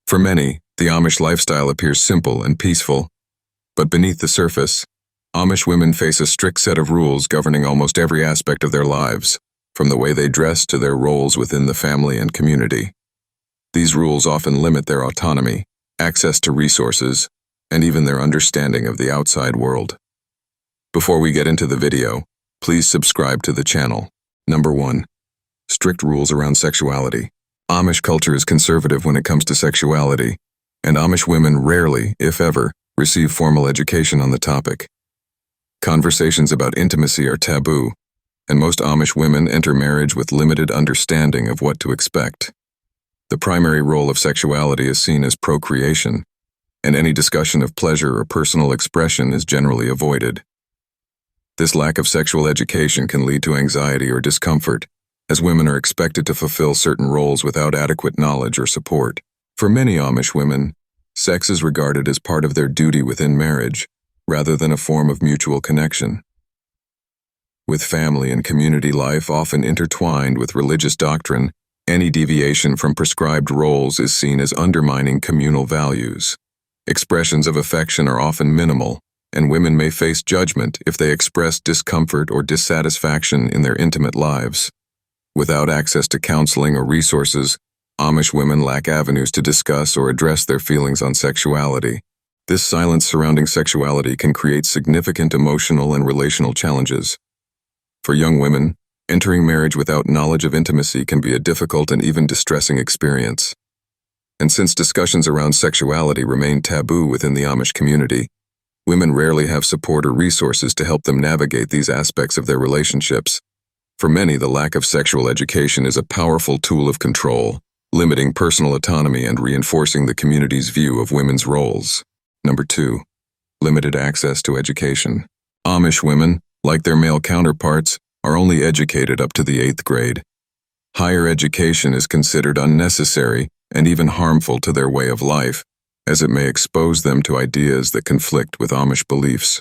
For many, the Amish lifestyle appears simple and peaceful, but beneath the surface, Amish women face a strict set of rules governing almost every aspect of their lives, from the way they dress to their roles within the family and community. These rules often limit their autonomy, access to resources, and even their understanding of the outside world. Before we get into the video, please subscribe to the channel. Number 1. Strict rules around sexuality. Amish culture is conservative when it comes to sexuality, and Amish women rarely, if ever, receive formal education on the topic. Conversations about intimacy are taboo, and most Amish women enter marriage with limited understanding of what to expect. The primary role of sexuality is seen as procreation, and any discussion of pleasure or personal expression is generally avoided. This lack of sexual education can lead to anxiety or discomfort, as women are expected to fulfill certain roles without adequate knowledge or support. For many Amish women, sex is regarded as part of their duty within marriage, rather than a form of mutual connection. With family and community life often intertwined with religious doctrine, any deviation from prescribed roles is seen as undermining communal values. Expressions of affection are often minimal, and women may face judgment if they express discomfort or dissatisfaction in their intimate lives. Without access to counseling or resources, Amish women lack avenues to discuss or address their feelings on sexuality. This silence surrounding sexuality can create significant emotional and relational challenges. For young women, entering marriage without knowledge of intimacy can be a difficult and even distressing experience. And since discussions around sexuality remain taboo within the Amish community, women rarely have support or resources to help them navigate these aspects of their relationships. For many, the lack of sexual education is a powerful tool of control, limiting personal autonomy and reinforcing the community's view of women's roles. Number 2. Limited access to education. Amish women, like their male counterparts, are only educated up to the 8th grade. Higher education is considered unnecessary and even harmful to their way of life, as it may expose them to ideas that conflict with Amish beliefs.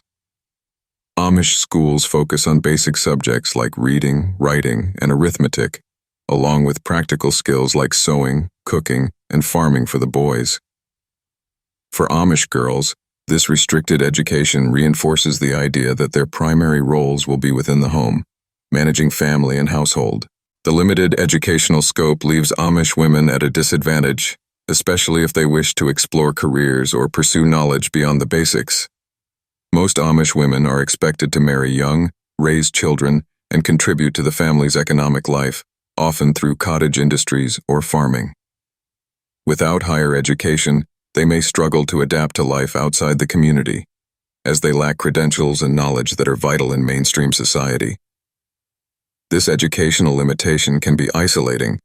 Amish schools focus on basic subjects like reading, writing, and arithmetic, along with practical skills like sewing, cooking, and farming for the boys. For Amish girls, this restricted education reinforces the idea that their primary roles will be within the home, managing family and household. The limited educational scope leaves Amish women at a disadvantage, especially if they wish to explore careers or pursue knowledge beyond the basics. Most Amish women are expected to marry young, raise children, and contribute to the family's economic life, often through cottage industries or farming. Without higher education, they may struggle to adapt to life outside the community, as they lack credentials and knowledge that are vital in mainstream society. This educational limitation can be isolating,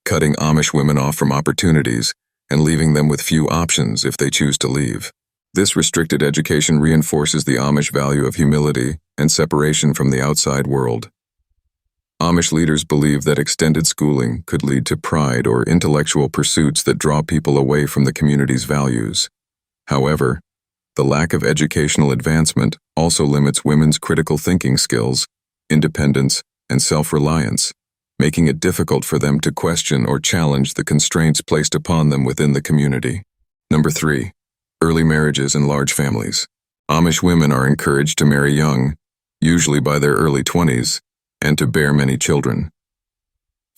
cutting Amish women off from opportunities and leaving them with few options if they choose to leave. This restricted education reinforces the Amish value of humility and separation from the outside world. Amish leaders believe that extended schooling could lead to pride or intellectual pursuits that draw people away from the community's values. However, the lack of educational advancement also limits women's critical thinking skills, independence, and self-reliance, making it difficult for them to question or challenge the constraints placed upon them within the community. Number 3. Early marriages and large families. Amish women are encouraged to marry young, usually by their early 20s, and to bear many children.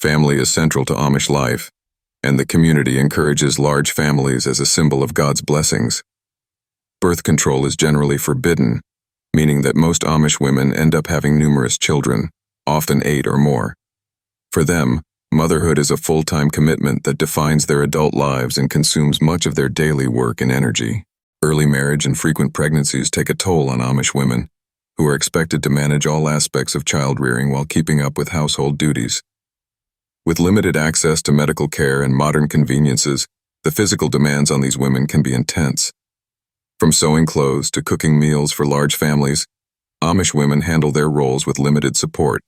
Family is central to Amish life, and the community encourages large families as a symbol of God's blessings. Birth control is generally forbidden, meaning that most Amish women end up having numerous children, often 8 or more. For them, motherhood is a full-time commitment that defines their adult lives and consumes much of their daily work and energy. Early marriage and frequent pregnancies take a toll on Amish women, who are expected to manage all aspects of child-rearing while keeping up with household duties. With limited access to medical care and modern conveniences, the physical demands on these women can be intense. From sewing clothes to cooking meals for large families, Amish women handle their roles with limited support,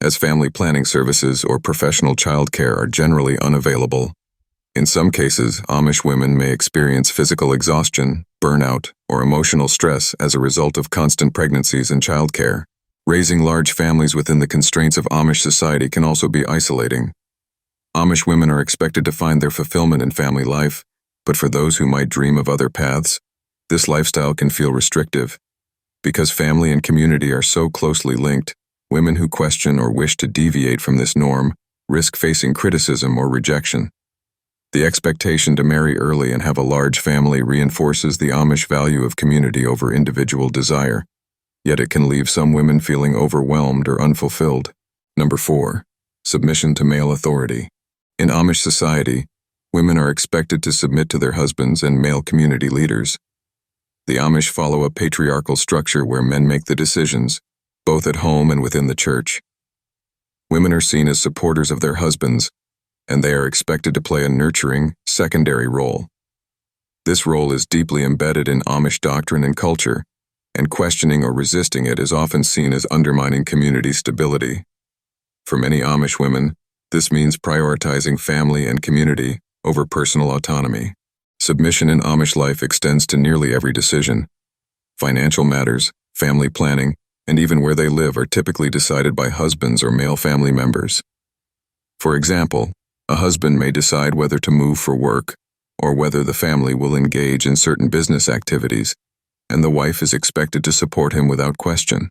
as family planning services or professional childcare are generally unavailable. In some cases, Amish women may experience physical exhaustion, burnout, or emotional stress as a result of constant pregnancies and childcare. Raising large families within the constraints of Amish society can also be isolating. Amish women are expected to find their fulfillment in family life, But for those who might dream of other paths, this lifestyle can feel restrictive. Because family and community are so closely linked, women who question or wish to deviate from this norm risk facing criticism or rejection. The expectation to marry early and have a large family reinforces the Amish value of community over individual desire, yet it can leave some women feeling overwhelmed or unfulfilled. Number 4. Submission to male authority. In Amish society, women are expected to submit to their husbands and male community leaders. The Amish follow a patriarchal structure where men make the decisions, both at home and within the church. Women are seen as supporters of their husbands, and they are expected to play a nurturing, secondary role. This role is deeply embedded in Amish doctrine and culture, and questioning or resisting it is often seen as undermining community stability. For many Amish women, this means prioritizing family and community over personal autonomy. Submission in Amish life extends to nearly every decision. Financial matters, family planning, and even where they live are typically decided by husbands or male family members. For example, a husband may decide whether to move for work or whether the family will engage in certain business activities, and the wife is expected to support him without question.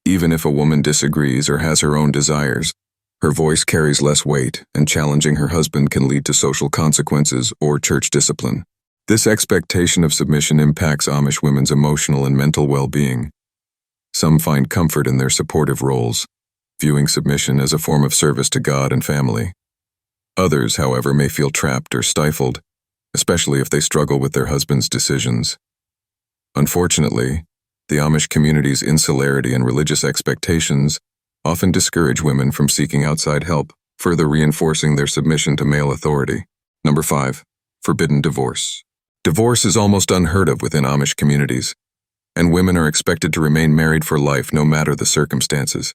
Even if a woman disagrees or has her own desires, her voice carries less weight, and challenging her husband can lead to social consequences or church discipline. This expectation of submission impacts Amish women's emotional and mental well-being. Some find comfort in their supportive roles, viewing submission as a form of service to God and family. Others, however, may feel trapped or stifled, especially if they struggle with their husband's decisions. Unfortunately, the Amish community's insularity and religious expectations often discourage women from seeking outside help, further reinforcing their submission to male authority. Number 5. Forbidden divorce. Divorce is almost unheard of within Amish communities, and women are expected to remain married for life no matter the circumstances.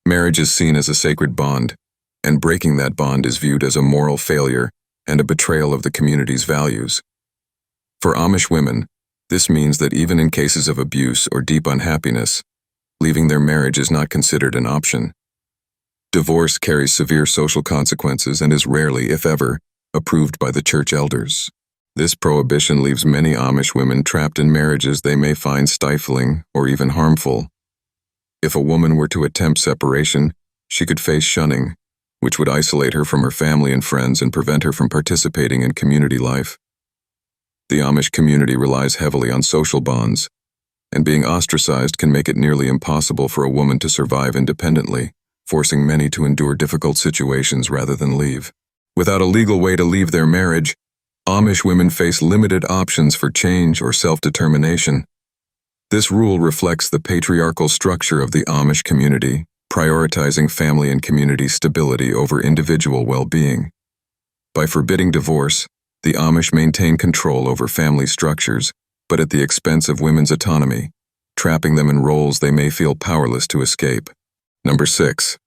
Marriage is seen as a sacred bond, and breaking that bond is viewed as a moral failure and a betrayal of the community's values. For Amish women, this means that even in cases of abuse or deep unhappiness, leaving their marriage is not considered an option. Divorce carries severe social consequences and is rarely, if ever, approved by the church elders. This prohibition leaves many Amish women trapped in marriages they may find stifling or even harmful. If a woman were to attempt separation, she could face shunning, which would isolate her from her family and friends and prevent her from participating in community life. The Amish community relies heavily on social bonds, and being ostracized can make it nearly impossible for a woman to survive independently, forcing many to endure difficult situations rather than leave. Without a legal way to leave their marriage, Amish women face limited options for change or self-determination. This rule reflects the patriarchal structure of the Amish community, prioritizing family and community stability over individual well-being. By forbidding divorce, the Amish maintain control over family structures, but at the expense of women's autonomy, trapping them in roles they may feel powerless to escape. Number 6.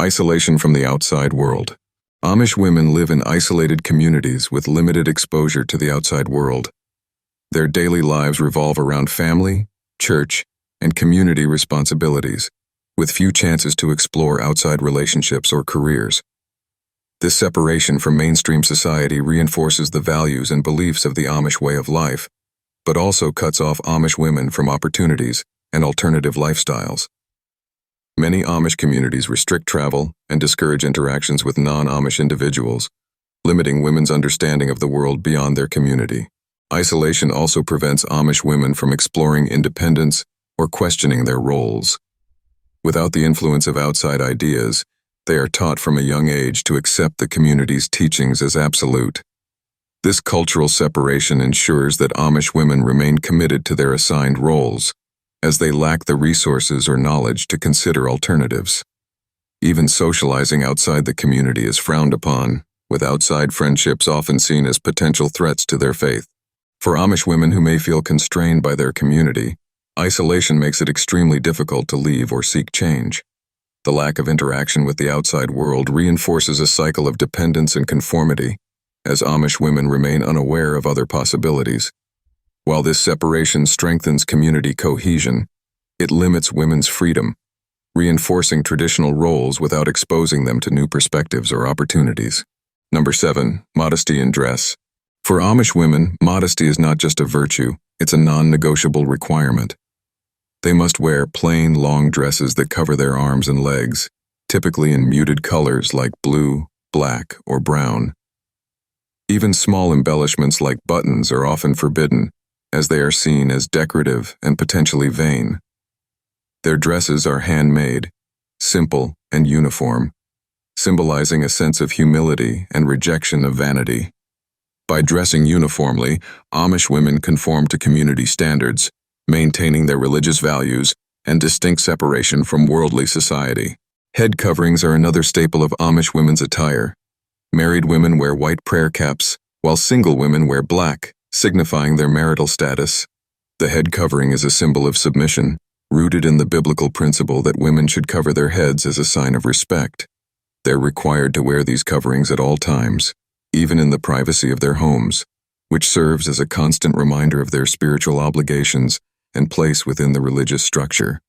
Isolation from the outside world. Amish women live in isolated communities with limited exposure to the outside world. Their daily lives revolve around family, church, and community responsibilities, with few chances to explore outside relationships or careers. This separation from mainstream society reinforces the values and beliefs of the Amish way of life, but also cuts off Amish women from opportunities and alternative lifestyles. Many Amish communities restrict travel and discourage interactions with non-Amish individuals, limiting women's understanding of the world beyond their community. Isolation also prevents Amish women from exploring independence or questioning their roles. Without the influence of outside ideas, they are taught from a young age to accept the community's teachings as absolute. This cultural separation ensures that Amish women remain committed to their assigned roles, as they lack the resources or knowledge to consider alternatives. Even socializing outside the community is frowned upon, with outside friendships often seen as potential threats to their faith. For Amish women who may feel constrained by their community, isolation makes it extremely difficult to leave or seek change. The lack of interaction with the outside world reinforces a cycle of dependence and conformity, as Amish women remain unaware of other possibilities. While this separation strengthens community cohesion, it limits women's freedom, reinforcing traditional roles without exposing them to new perspectives or opportunities. Number 7. Modesty in dress. For Amish women, modesty is not just a virtue, it's a non-negotiable requirement. They must wear plain, long dresses that cover their arms and legs, typically in muted colors like blue, black, or brown. Even small embellishments like buttons are often forbidden, as they are seen as decorative and potentially vain. Their dresses are handmade, simple, and uniform, symbolizing a sense of humility and rejection of vanity. By dressing uniformly, Amish women conform to community standards, maintaining their religious values and distinct separation from worldly society. Head coverings are another staple of Amish women's attire. Married women wear white prayer caps, while single women wear black, signifying their marital status. The head covering is a symbol of submission, rooted in the biblical principle that women should cover their heads as a sign of respect. They're required to wear these coverings at all times, even in the privacy of their homes, which serves as a constant reminder of their spiritual obligations and place within the religious structure.